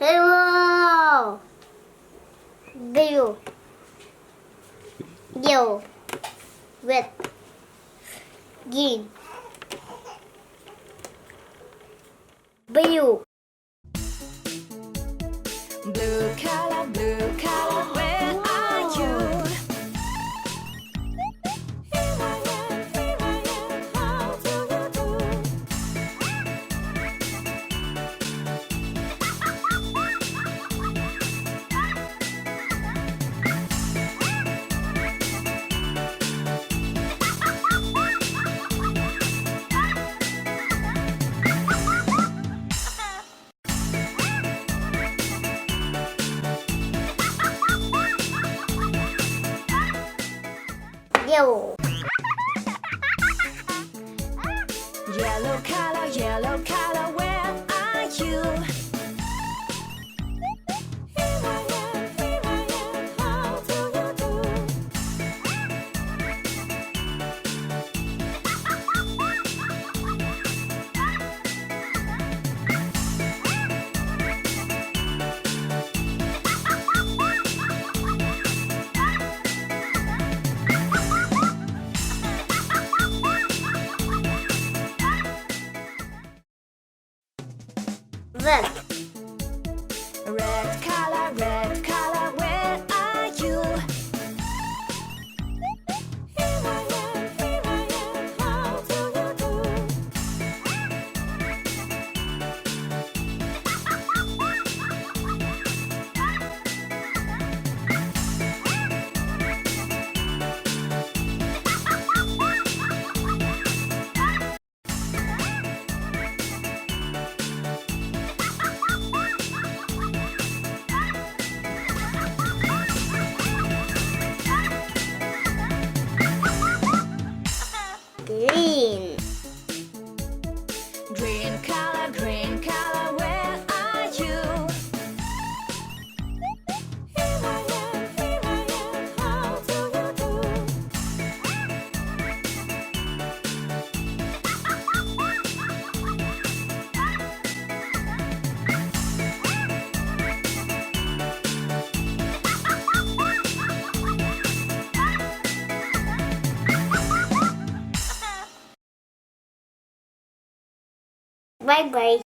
Hello. Blue. Yellow. Red. Green. Blue. Blue color, where are you? Here I am, how do you do? Yellow. Yellow color, where are you? Here I am, how do you do? Red. Red color, where are you? Here I am, how do you do? Green. Green color, where are you? Here I am, how do you do? Bye bye.